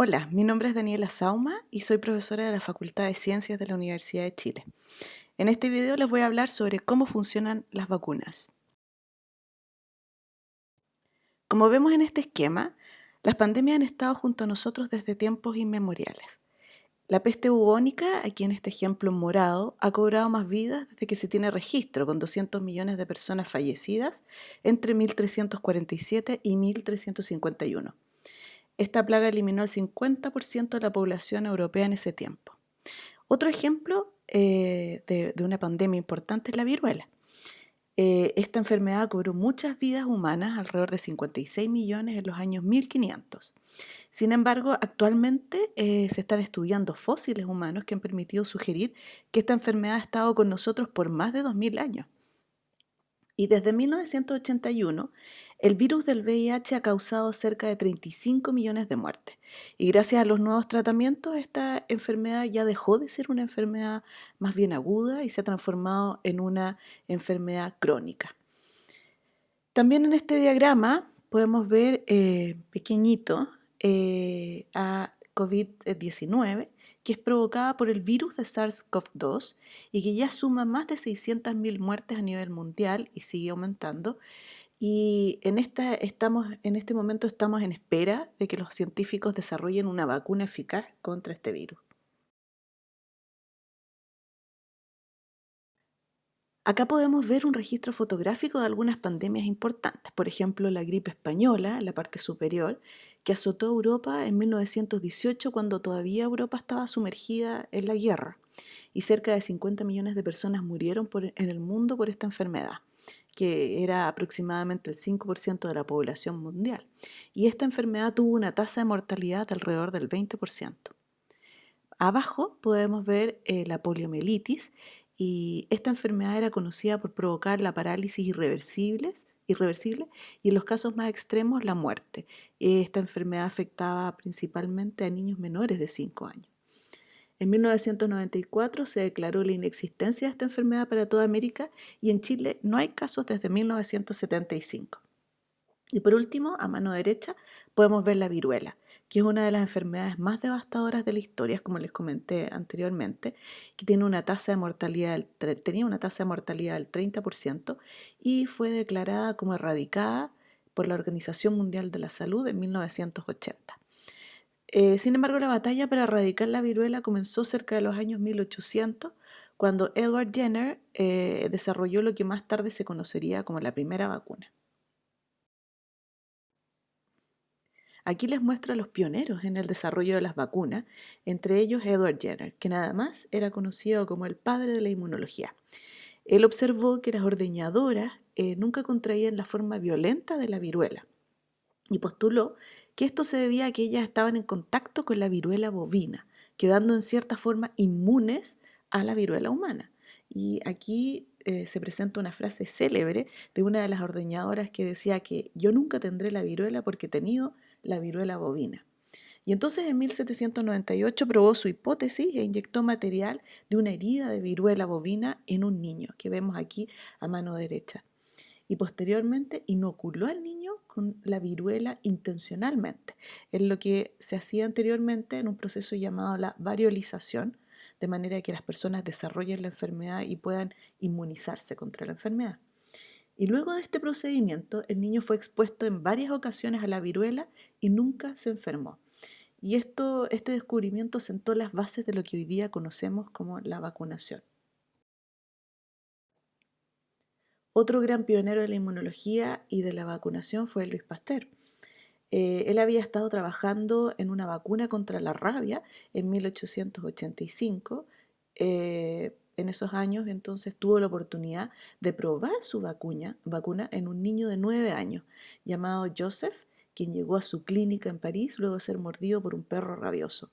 Hola, mi nombre es Daniela Sauma y soy profesora de la Facultad de Ciencias de la Universidad de Chile. En este video les voy a hablar sobre cómo funcionan las vacunas. Como vemos en este esquema, las pandemias han estado junto a nosotros desde tiempos inmemoriales. La peste bubónica, aquí en este ejemplo en morado, ha cobrado más vidas desde que se tiene registro, con 200 millones de personas fallecidas entre 1347 y 1351. Esta plaga eliminó el 50% de la población europea en ese tiempo. Otro ejemplo de una pandemia importante es la viruela. Esta enfermedad cobró muchas vidas humanas, alrededor de 56 millones en los años 1500. Sin embargo, actualmente se están estudiando fósiles humanos que han permitido sugerir que esta enfermedad ha estado con nosotros por más de 2000 años. Y desde 1981, el virus del VIH ha causado cerca de 35 millones de muertes. Y gracias a los nuevos tratamientos, esta enfermedad ya dejó de ser una enfermedad más bien aguda y se ha transformado en una enfermedad crónica. También en este diagrama podemos ver pequeñito a COVID-19, que es provocada por el virus de SARS-CoV-2 y que ya suma más de 600.000 muertes a nivel mundial y sigue aumentando. Y en este momento estamos en espera de que los científicos desarrollen una vacuna eficaz contra este virus. Acá podemos ver un registro fotográfico de algunas pandemias importantes, por ejemplo la gripe española, en la parte superior, que azotó a Europa en 1918 cuando todavía Europa estaba sumergida en la guerra y cerca de 50 millones de personas murieron en el mundo por esta enfermedad, que era aproximadamente el 5% de la población mundial. Y esta enfermedad tuvo una tasa de mortalidad de alrededor del 20%. Abajo podemos ver la poliomielitis y esta enfermedad era conocida por provocar la parálisis irreversible y en los casos más extremos la muerte. Esta enfermedad afectaba principalmente a niños menores de 5 años. En 1994 se declaró la inexistencia de esta enfermedad para toda América y en Chile no hay casos desde 1975. Y por último, a mano derecha, podemos ver la viruela, que es una de las enfermedades más devastadoras de la historia, como les comenté anteriormente, que tiene una tasa de mortalidad tenía una tasa de mortalidad del 30% y fue declarada como erradicada por la Organización Mundial de la Salud en 1980. Sin embargo, la batalla para erradicar la viruela comenzó cerca de los años 1800, cuando Edward Jenner desarrolló lo que más tarde se conocería como la primera vacuna. Aquí les muestro a los pioneros en el desarrollo de las vacunas, entre ellos Edward Jenner, que nada más era conocido como el padre de la inmunología. Él observó que las ordeñadoras nunca contraían la forma violenta de la viruela y postuló que esto se debía a que ellas estaban en contacto con la viruela bovina, quedando en cierta forma inmunes a la viruela humana. Y aquí se presenta una frase célebre de una de las ordeñadoras que decía que yo nunca tendré la viruela porque he tenido la viruela bovina. Y entonces en 1798 probó su hipótesis e inyectó material de una herida de viruela bovina en un niño, que vemos aquí a mano derecha. Y posteriormente inoculó al niño con la viruela intencionalmente, en lo que se hacía anteriormente en un proceso llamado la variolización, de manera que las personas desarrollen la enfermedad y puedan inmunizarse contra la enfermedad. Y luego de este procedimiento, el niño fue expuesto en varias ocasiones a la viruela y nunca se enfermó. Y este descubrimiento sentó las bases de lo que hoy día conocemos como la vacunación. Otro gran pionero de la inmunología y de la vacunación fue Louis Pasteur. Él había estado trabajando en una vacuna contra la rabia en 1885. En esos años entonces tuvo la oportunidad de probar su vacuna en un niño de 9 años llamado Joseph, quien llegó a su clínica en París luego de ser mordido por un perro rabioso.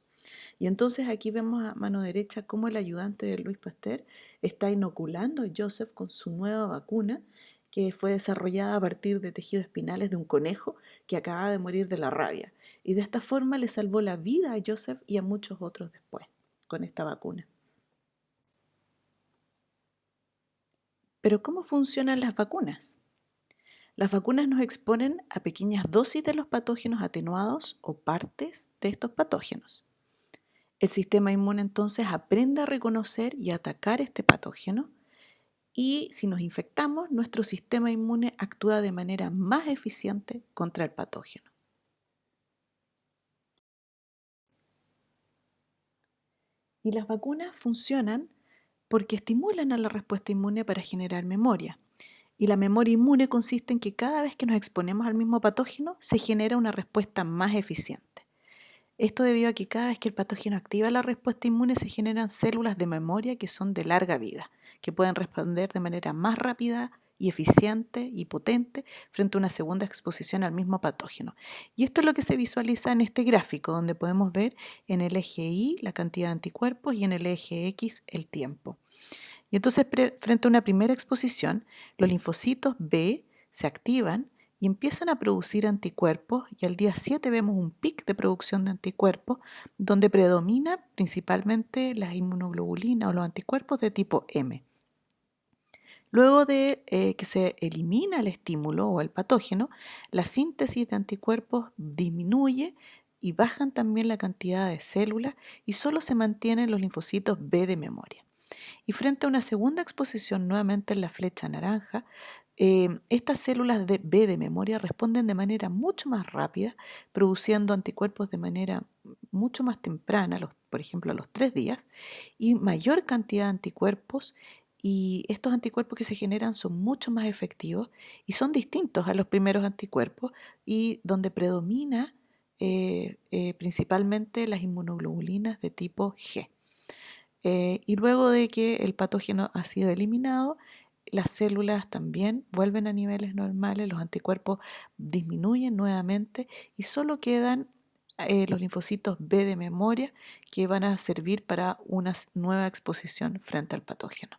Y entonces aquí vemos a mano derecha cómo el ayudante de Louis Pasteur está inoculando a Joseph con su nueva vacuna que fue desarrollada a partir de tejidos espinales de un conejo que acababa de morir de la rabia. Y de esta forma le salvó la vida a Joseph y a muchos otros después con esta vacuna. Pero ¿cómo funcionan las vacunas? Las vacunas nos exponen a pequeñas dosis de los patógenos atenuados o partes de estos patógenos. El sistema inmune entonces aprende a reconocer y atacar este patógeno y si nos infectamos, nuestro sistema inmune actúa de manera más eficiente contra el patógeno. Y las vacunas funcionan porque estimulan a la respuesta inmune para generar memoria. Y la memoria inmune consiste en que cada vez que nos exponemos al mismo patógeno, se genera una respuesta más eficiente. Esto debido a que cada vez que el patógeno activa la respuesta inmune, se generan células de memoria que son de larga vida, que pueden responder de manera más rápida y eficiente y potente frente a una segunda exposición al mismo patógeno. Y esto es lo que se visualiza en este gráfico, donde podemos ver en el eje Y la cantidad de anticuerpos y en el eje X el tiempo. Y entonces, frente a una primera exposición, los linfocitos B se activan y empiezan a producir anticuerpos y al día 7 vemos un pic de producción de anticuerpos donde predomina principalmente las inmunoglobulinas o los anticuerpos de tipo M. Luego de que se elimina el estímulo o el patógeno, la síntesis de anticuerpos disminuye y bajan también la cantidad de células y solo se mantienen los linfocitos B de memoria. Y frente a una segunda exposición nuevamente en la flecha naranja, estas células de B de memoria responden de manera mucho más rápida, produciendo anticuerpos de manera mucho más temprana, por ejemplo a los 3 días, y mayor cantidad de anticuerpos. Y estos anticuerpos que se generan son mucho más efectivos y son distintos a los primeros anticuerpos y donde predomina principalmente las inmunoglobulinas de tipo G. Y luego de que el patógeno ha sido eliminado, las células también vuelven a niveles normales, los anticuerpos disminuyen nuevamente y solo quedan los linfocitos B de memoria que van a servir para una nueva exposición frente al patógeno.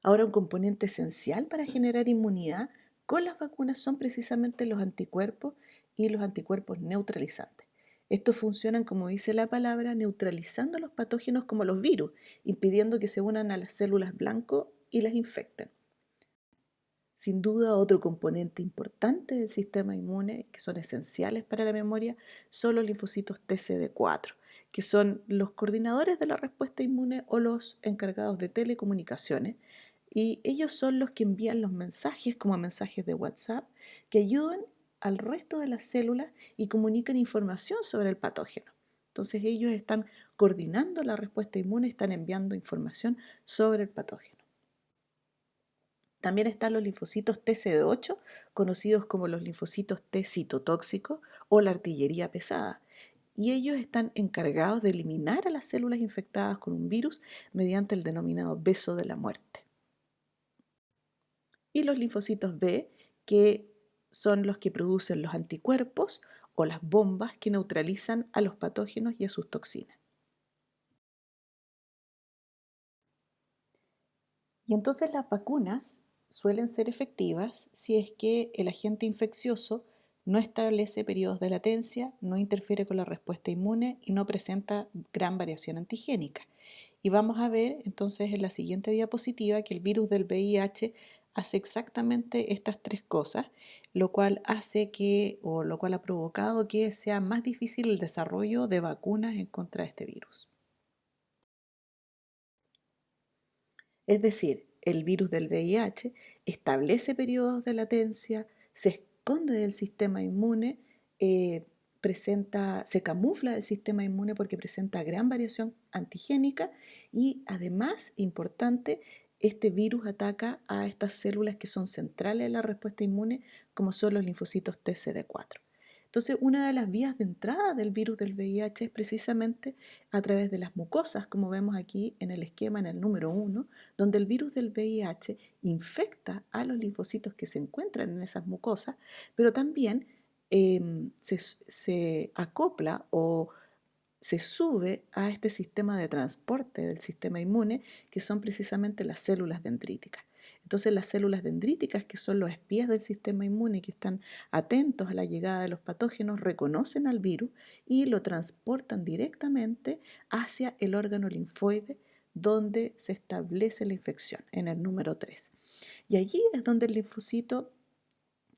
Ahora, un componente esencial para generar inmunidad con las vacunas son precisamente los anticuerpos y los anticuerpos neutralizantes. Estos funcionan, como dice la palabra, neutralizando los patógenos como los virus, impidiendo que se unan a las células blanco y las infecten. Sin duda, otro componente importante del sistema inmune, que son esenciales para la memoria, son los linfocitos TCD4, que son los coordinadores de la respuesta inmune o los encargados de telecomunicaciones, y ellos son los que envían los mensajes como mensajes de WhatsApp que ayudan al resto de las células y comunican información sobre el patógeno. Entonces ellos están coordinando la respuesta inmune, están enviando información sobre el patógeno. También están los linfocitos TCD8, conocidos como los linfocitos T citotóxicos o la artillería pesada, y ellos están encargados de eliminar a las células infectadas con un virus mediante el denominado beso de la muerte. Y los linfocitos B, que son los que producen los anticuerpos o las bombas que neutralizan a los patógenos y a sus toxinas. Y entonces las vacunas suelen ser efectivas si es que el agente infeccioso no establece periodos de latencia, no interfiere con la respuesta inmune y no presenta gran variación antigénica. Y vamos a ver entonces en la siguiente diapositiva que el virus del VIH hace exactamente estas tres cosas, lo cual lo cual ha provocado que sea más difícil el desarrollo de vacunas en contra de este virus. Es decir, el virus del VIH establece periodos de latencia, se esconde del sistema inmune, se camufla del sistema inmune porque presenta gran variación antigénica y además, importante, este virus ataca a estas células que son centrales a la respuesta inmune, como son los linfocitos TCD4. Entonces, una de las vías de entrada del virus del VIH es precisamente a través de las mucosas, como vemos aquí en el esquema en el número 1, donde el virus del VIH infecta a los linfocitos que se encuentran en esas mucosas, pero también se acopla o se sube a este sistema de transporte del sistema inmune, que son precisamente las células dendríticas. Entonces las células dendríticas, que son los espías del sistema inmune que están atentos a la llegada de los patógenos, reconocen al virus y lo transportan directamente hacia el órgano linfoide donde se establece la infección, en el número 3. Y allí es donde el linfocito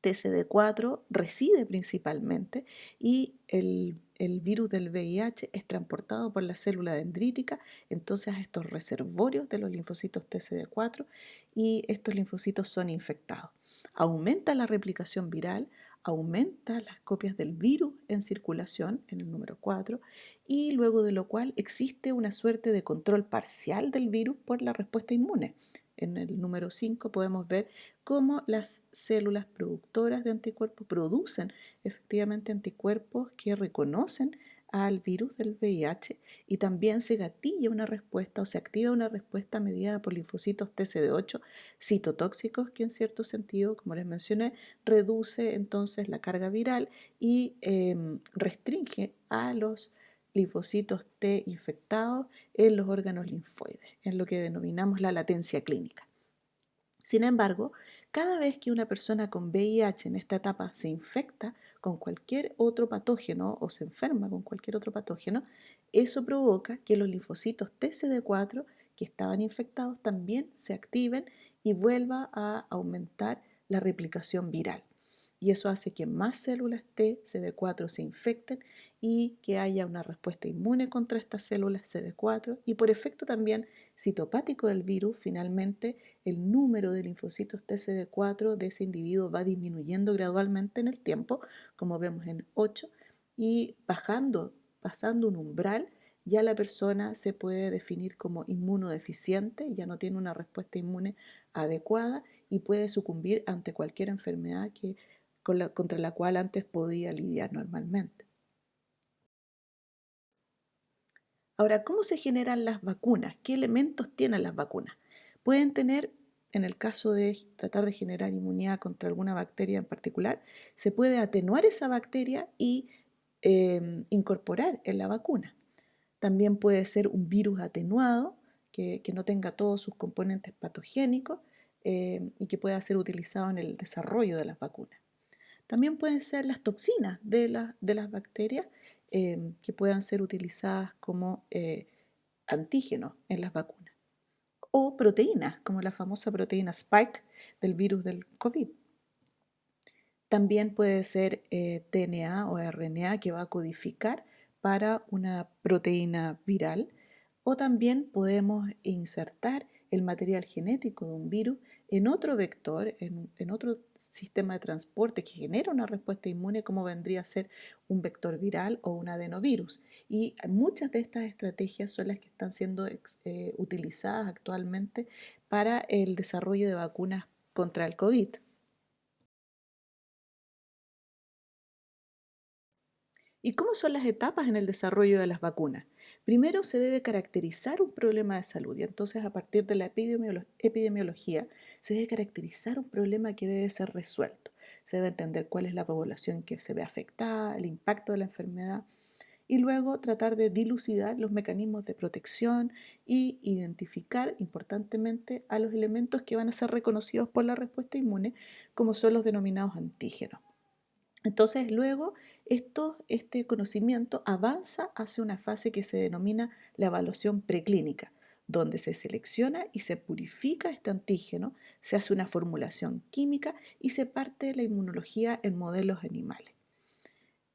TCD4 reside principalmente y el virus del VIH es transportado por la célula dendrítica entonces a estos reservorios de los linfocitos TCD4 y estos linfocitos son infectados. Aumenta la replicación viral, aumenta las copias del virus en circulación en el número 4 y luego de lo cual existe una suerte de control parcial del virus por la respuesta inmune. En el número 5 podemos ver cómo las células productoras de anticuerpos producen efectivamente anticuerpos que reconocen al virus del VIH y también se gatilla una respuesta o se activa una respuesta mediada por linfocitos TCD8 citotóxicos que en cierto sentido, como les mencioné, reduce entonces la carga viral y restringe a los linfocitos T infectados en los órganos linfoides, en lo que denominamos la latencia clínica. Sin embargo, cada vez que una persona con VIH en esta etapa se infecta con cualquier otro patógeno o se enferma con cualquier otro patógeno, eso provoca que los linfocitos TCD4 que estaban infectados también se activen y vuelva a aumentar la replicación viral. Y eso hace que más células TCD4 se infecten y que haya una respuesta inmune contra estas células CD4 y por efecto también citopático del virus, finalmente el número de linfocitos TCD4 de ese individuo va disminuyendo gradualmente en el tiempo, como vemos en 8, y pasando un umbral, ya la persona se puede definir como inmunodeficiente, ya no tiene una respuesta inmune adecuada y puede sucumbir ante cualquier enfermedad contra la cual antes podía lidiar normalmente. Ahora, ¿cómo se generan las vacunas? ¿Qué elementos tienen las vacunas? Pueden tener, en el caso de tratar de generar inmunidad contra alguna bacteria en particular, se puede atenuar esa bacteria y incorporar en la vacuna. También puede ser un virus atenuado que no tenga todos sus componentes patogénicos y que pueda ser utilizado en el desarrollo de las vacunas. También pueden ser las toxinas de las bacterias que puedan ser utilizadas como antígenos en las vacunas. O proteínas, como la famosa proteína Spike del virus del COVID. También puede ser DNA o RNA que va a codificar para una proteína viral o también podemos insertar el material genético de un virus en otro vector, en otro sistema de transporte que genera una respuesta inmune como vendría a ser un vector viral o un adenovirus. Y muchas de estas estrategias son las que están siendo utilizadas actualmente para el desarrollo de vacunas contra el COVID. ¿Y cómo son las etapas en el desarrollo de las vacunas? Primero se debe caracterizar un problema de salud y entonces a partir de la epidemiología se debe caracterizar un problema que debe ser resuelto. Se debe entender cuál es la población que se ve afectada, el impacto de la enfermedad y luego tratar de dilucidar los mecanismos de protección y identificar importantemente a los elementos que van a ser reconocidos por la respuesta inmune como son los denominados antígenos. Entonces, luego, este conocimiento avanza hacia una fase que se denomina la evaluación preclínica, donde se selecciona y se purifica este antígeno, se hace una formulación química y se parte de la inmunología en modelos animales.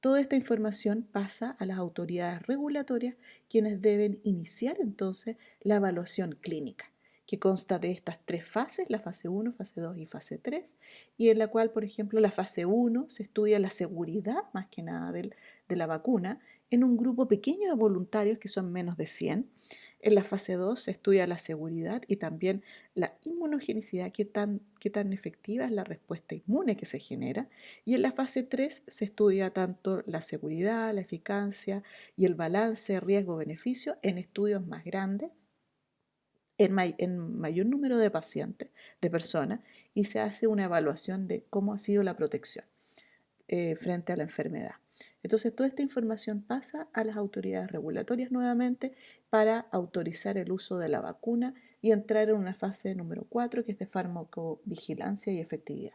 Toda esta información pasa a las autoridades regulatorias, quienes deben iniciar entonces la evaluación clínica, que consta de estas tres fases, la fase 1, fase 2 y fase 3, y en la cual, por ejemplo, la fase 1 se estudia la seguridad, más que nada, de la vacuna, en un grupo pequeño de voluntarios, que son menos de 100. En la fase 2 se estudia la seguridad y también la inmunogenicidad, qué tan efectiva es la respuesta inmune que se genera. Y en la fase 3 se estudia tanto la seguridad, la eficacia y el balance riesgo-beneficio en estudios más grandes, en mayor número de pacientes, de personas, y se hace una evaluación de cómo ha sido la protección frente a la enfermedad. Entonces, toda esta información pasa a las autoridades regulatorias nuevamente para autorizar el uso de la vacuna y entrar en una fase número 4, que es de farmacovigilancia y efectividad.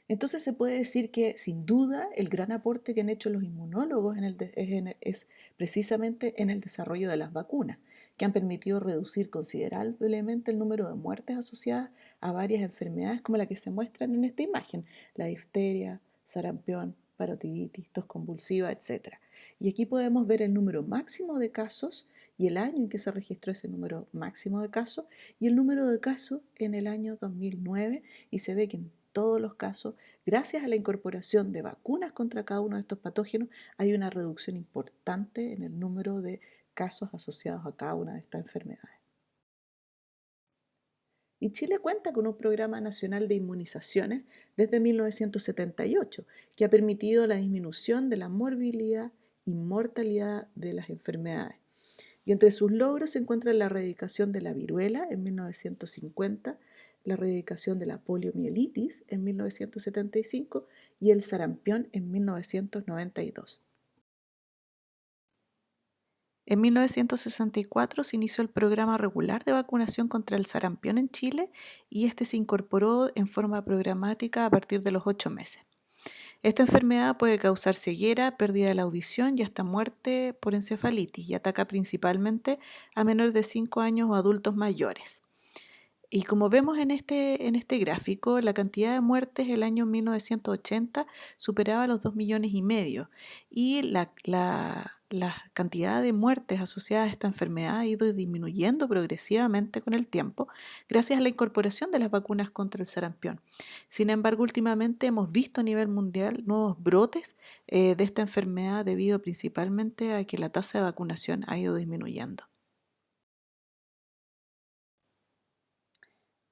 Entonces se puede decir que sin duda el gran aporte que han hecho los inmunólogos es precisamente en el desarrollo de las vacunas, que han permitido reducir considerablemente el número de muertes asociadas a varias enfermedades como la que se muestran en esta imagen, la difteria, sarampión, parotiditis, tos convulsiva, etc. Y aquí podemos ver el número máximo de casos y el año en que se registró ese número máximo de casos y el número de casos en el año 2009 y se ve que en todos los casos, gracias a la incorporación de vacunas contra cada uno de estos patógenos, hay una reducción importante en el número de casos asociados a cada una de estas enfermedades. Y Chile cuenta con un programa nacional de inmunizaciones desde 1978 que ha permitido la disminución de la morbilidad y mortalidad de las enfermedades. Y entre sus logros se encuentra la erradicación de la viruela en 1950, la erradicación de la poliomielitis en 1975 y el sarampión en 1992. En 1964 se inició el programa regular de vacunación contra el sarampión en Chile y este se incorporó en forma programática a partir de los 8 meses. Esta enfermedad puede causar ceguera, pérdida de la audición y hasta muerte por encefalitis y ataca principalmente a menores de 5 años o adultos mayores. Y como vemos en este gráfico, la cantidad de muertes el año 1980 superaba los 2,5 millones y la cantidad de muertes asociadas a esta enfermedad ha ido disminuyendo progresivamente con el tiempo gracias a la incorporación de las vacunas contra el sarampión. Sin embargo, últimamente hemos visto a nivel mundial nuevos brotes de esta enfermedad debido principalmente a que la tasa de vacunación ha ido disminuyendo.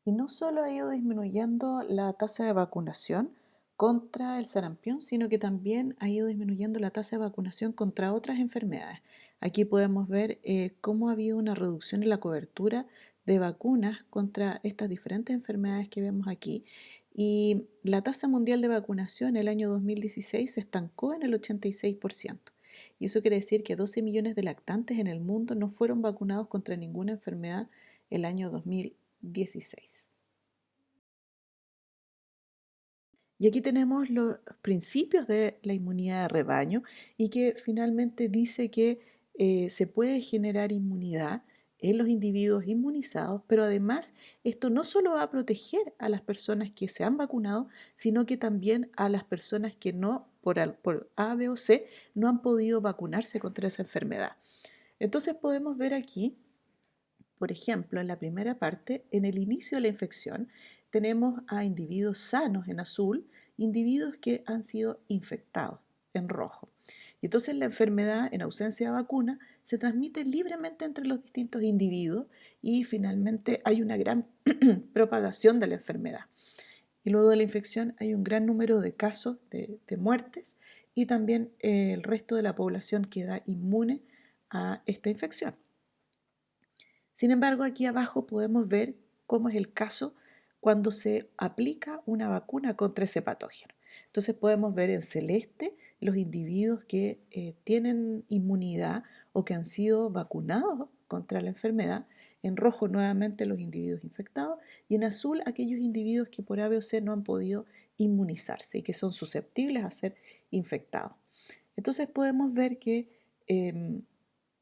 Y no solo ha ido disminuyendo la tasa de vacunación contra el sarampión, sino que también ha ido disminuyendo la tasa de vacunación contra otras enfermedades. Aquí podemos ver cómo ha habido una reducción en la cobertura de vacunas contra estas diferentes enfermedades que vemos aquí. Y la tasa mundial de vacunación en el año 2016 se estancó en el 86%. Y eso quiere decir que 12 millones de lactantes en el mundo no fueron vacunados contra ninguna enfermedad el año 2016. Y aquí tenemos los principios de la inmunidad de rebaño y que finalmente dice que se puede generar inmunidad en los individuos inmunizados, pero además esto no solo va a proteger a las personas que se han vacunado, sino que también a las personas que no, por A, B o C, no han podido vacunarse contra esa enfermedad. Entonces podemos ver aquí, por ejemplo, en la primera parte, en el inicio de la infección, tenemos a individuos sanos en azul, individuos que han sido infectados en rojo. Y entonces la enfermedad, en ausencia de vacuna, se transmite libremente entre los distintos individuos y finalmente hay una gran propagación de la enfermedad. Y luego de la infección hay un gran número de casos de muertes y también el resto de la población queda inmune a esta infección. Sin embargo, aquí abajo podemos ver cómo es el caso cuando se aplica una vacuna contra ese patógeno. Entonces podemos ver en celeste los individuos que tienen inmunidad o que han sido vacunados contra la enfermedad, en rojo nuevamente los individuos infectados y en azul aquellos individuos que por A, B o C no han podido inmunizarse y que son susceptibles a ser infectados. Entonces podemos ver que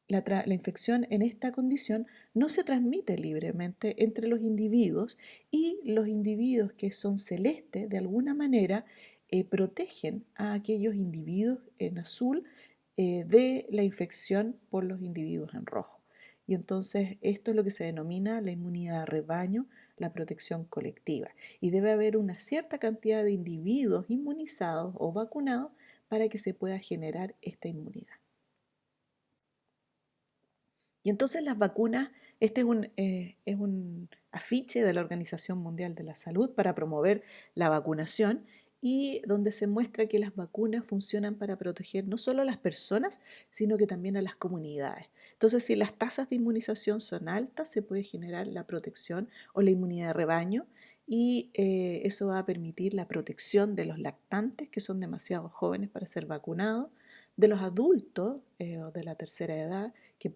la infección en esta condición no se transmite libremente entre los individuos y los individuos que son celestes de alguna manera protegen a aquellos individuos en azul de la infección por los individuos en rojo. Y entonces esto es lo que se denomina la inmunidad de rebaño, la protección colectiva. Y debe haber una cierta cantidad de individuos inmunizados o vacunados para que se pueda generar esta inmunidad. Y entonces las vacunas, este es un afiche de la Organización Mundial de la Salud para promover la vacunación y donde se muestra que las vacunas funcionan para proteger no solo a las personas, sino que también a las comunidades. Entonces, si las tasas de inmunización son altas, se puede generar la protección o la inmunidad de rebaño y eso va a permitir la protección de los lactantes que son demasiado jóvenes para ser vacunados, de los adultos o de la tercera edad que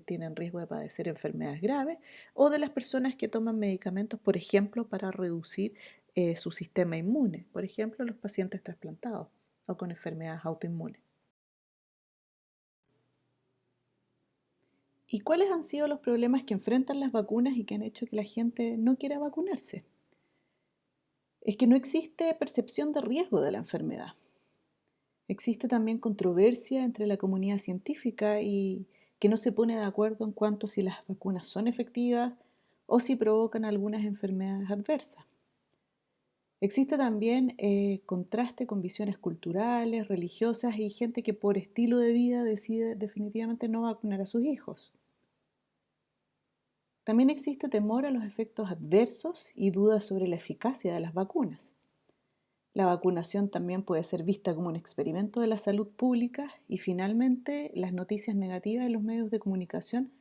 tienen riesgo de padecer enfermedades graves, o de las personas que toman medicamentos, por ejemplo, para reducir su sistema inmune, por ejemplo, los pacientes trasplantados o con enfermedades autoinmunes. ¿Y cuáles han sido los problemas que enfrentan las vacunas y que han hecho que la gente no quiera vacunarse? Es que no existe percepción de riesgo de la enfermedad. Existe también controversia entre la comunidad científica y que no se pone de acuerdo en cuanto a si las vacunas son efectivas o si provocan algunas enfermedades adversas. Existe también contraste con visiones culturales, religiosas y gente que por estilo de vida decide definitivamente no vacunar a sus hijos. También existe temor a los efectos adversos y dudas sobre la eficacia de las vacunas. La vacunación también puede ser vista como un experimento de la salud pública y finalmente las noticias negativas en los medios de comunicación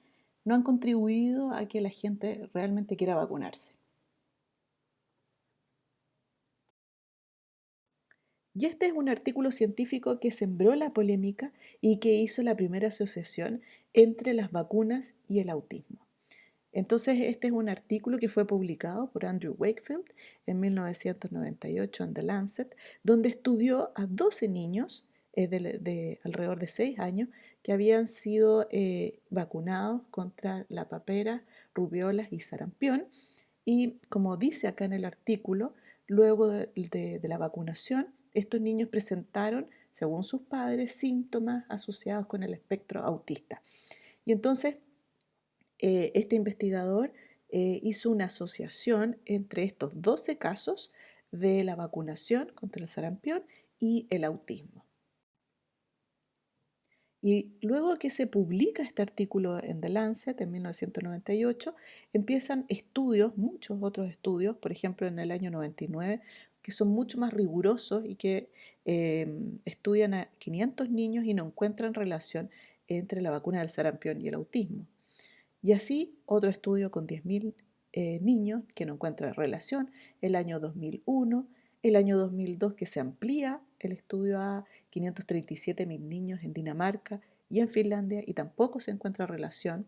no han contribuido a que la gente realmente quiera vacunarse. Y este es un artículo científico que sembró la polémica y que hizo la primera asociación entre las vacunas y el autismo. Entonces, este es un artículo que fue publicado por Andrew Wakefield en 1998 en The Lancet, donde estudió a 12 niños de alrededor de 6 años que habían sido vacunados contra la papera, rubiola y sarampión. Y como dice acá en el artículo, luego de la vacunación, estos niños presentaron, según sus padres, síntomas asociados con el espectro autista. Y entonces este investigador hizo una asociación entre estos 12 casos de la vacunación contra el sarampión y el autismo. Y luego que se publica este artículo en The Lancet en 1998, empiezan estudios, muchos otros estudios, por ejemplo en el año 99, que son mucho más rigurosos y que estudian a 500 niños y no encuentran relación entre la vacuna del sarampión y el autismo. Y así otro estudio con 10.000 niños que no encuentra relación, el año 2001, el año 2002 que se amplía el estudio a 537.000 niños en Dinamarca y en Finlandia y tampoco se encuentra relación,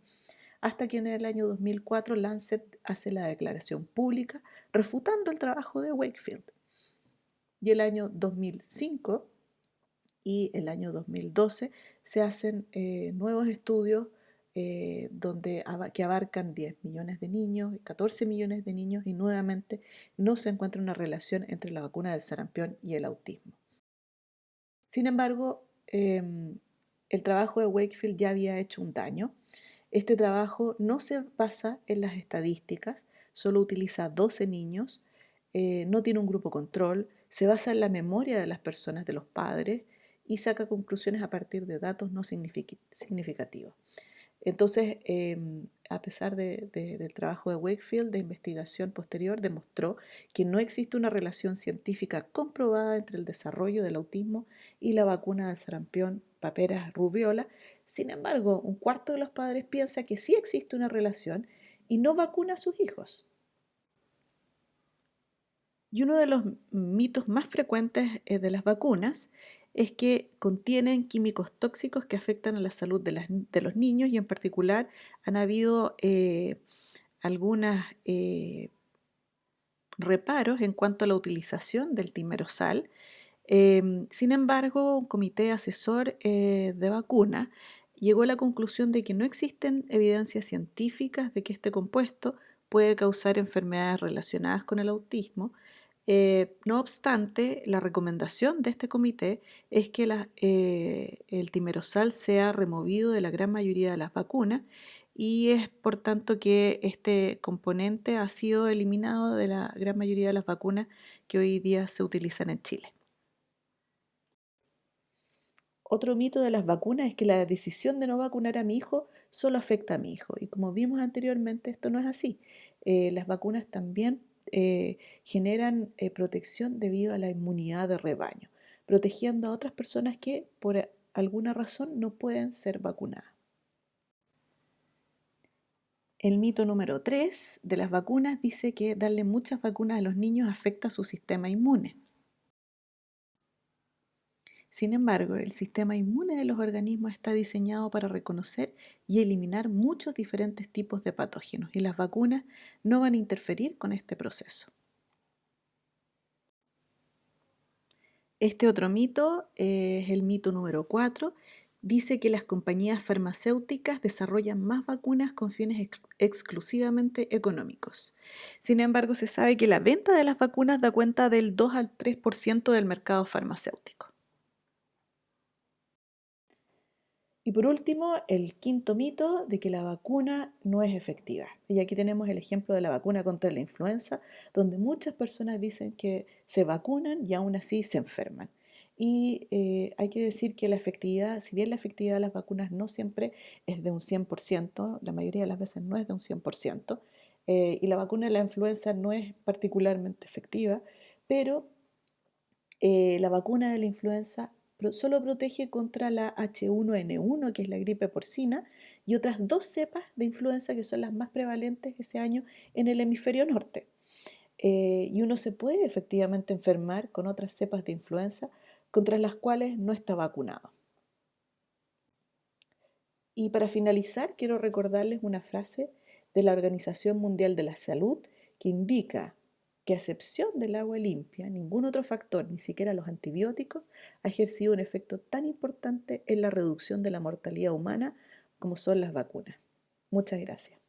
hasta que en el año 2004 Lancet hace la declaración pública refutando el trabajo de Wakefield. Y el año 2005 y el año 2012 se hacen nuevos estudios que abarcan 10 millones de niños, 14 millones de niños y nuevamente no se encuentra una relación entre la vacuna del sarampión y el autismo. Sin embargo, el trabajo de Wakefield ya había hecho un daño. Este trabajo no se basa en las estadísticas, solo utiliza 12 niños, no tiene un grupo control, se basa en la memoria de las personas, de los padres, y saca conclusiones a partir de datos no significativos. Entonces, a pesar del trabajo de Wakefield, de investigación posterior, demostró que no existe una relación científica comprobada entre el desarrollo del autismo y la vacuna del sarampión, papera, rubiola. Sin embargo, un cuarto de los padres piensa que sí existe una relación y no vacuna a sus hijos. Y uno de los mitos más frecuentes de las vacunas es que contienen químicos tóxicos que afectan a la salud de los niños y en particular han habido algunos reparos en cuanto a la utilización del timerosal. Sin embargo, un comité asesor de vacuna llegó a la conclusión de que no existen evidencias científicas de que este compuesto puede causar enfermedades relacionadas con el autismo. No obstante, la recomendación de este comité es que el timerosal sea removido de la gran mayoría de las vacunas y es por tanto que este componente ha sido eliminado de la gran mayoría de las vacunas que hoy día se utilizan en Chile. Otro mito de las vacunas es que la decisión de no vacunar a mi hijo solo afecta a mi hijo. Y como vimos anteriormente, esto no es así. Las vacunas también generan protección debido a la inmunidad de rebaño, protegiendo a otras personas que por alguna razón no pueden ser vacunadas. El mito número 3 de las vacunas dice que darle muchas vacunas a los niños afecta su sistema inmune. Sin embargo, el sistema inmune de los organismos está diseñado para reconocer y eliminar muchos diferentes tipos de patógenos y las vacunas no van a interferir con este proceso. Este otro mito es el mito número 4 dice que las compañías farmacéuticas desarrollan más vacunas con fines exclusivamente económicos. Sin embargo, se sabe que la venta de las vacunas da cuenta del 2 al 3% del mercado farmacéutico. Y por último, el quinto mito de que la vacuna no es efectiva. Y aquí tenemos el ejemplo de la vacuna contra la influenza, donde muchas personas dicen que se vacunan y aún así se enferman. Y hay que decir que la efectividad, si bien la efectividad de las vacunas no siempre es de un 100%, la mayoría de las veces no es de un 100%, y la vacuna de la influenza no es particularmente efectiva, pero la vacuna de la influenza solo protege contra la H1N1, que es la gripe porcina, y otras dos cepas de influenza que son las más prevalentes ese año en el hemisferio norte. Y uno se puede efectivamente enfermar con otras cepas de influenza contra las cuales no está vacunado. Y para finalizar, quiero recordarles una frase de la Organización Mundial de la Salud que indica que a excepción del agua limpia, ningún otro factor, ni siquiera los antibióticos, ha ejercido un efecto tan importante en la reducción de la mortalidad humana como son las vacunas. Muchas gracias.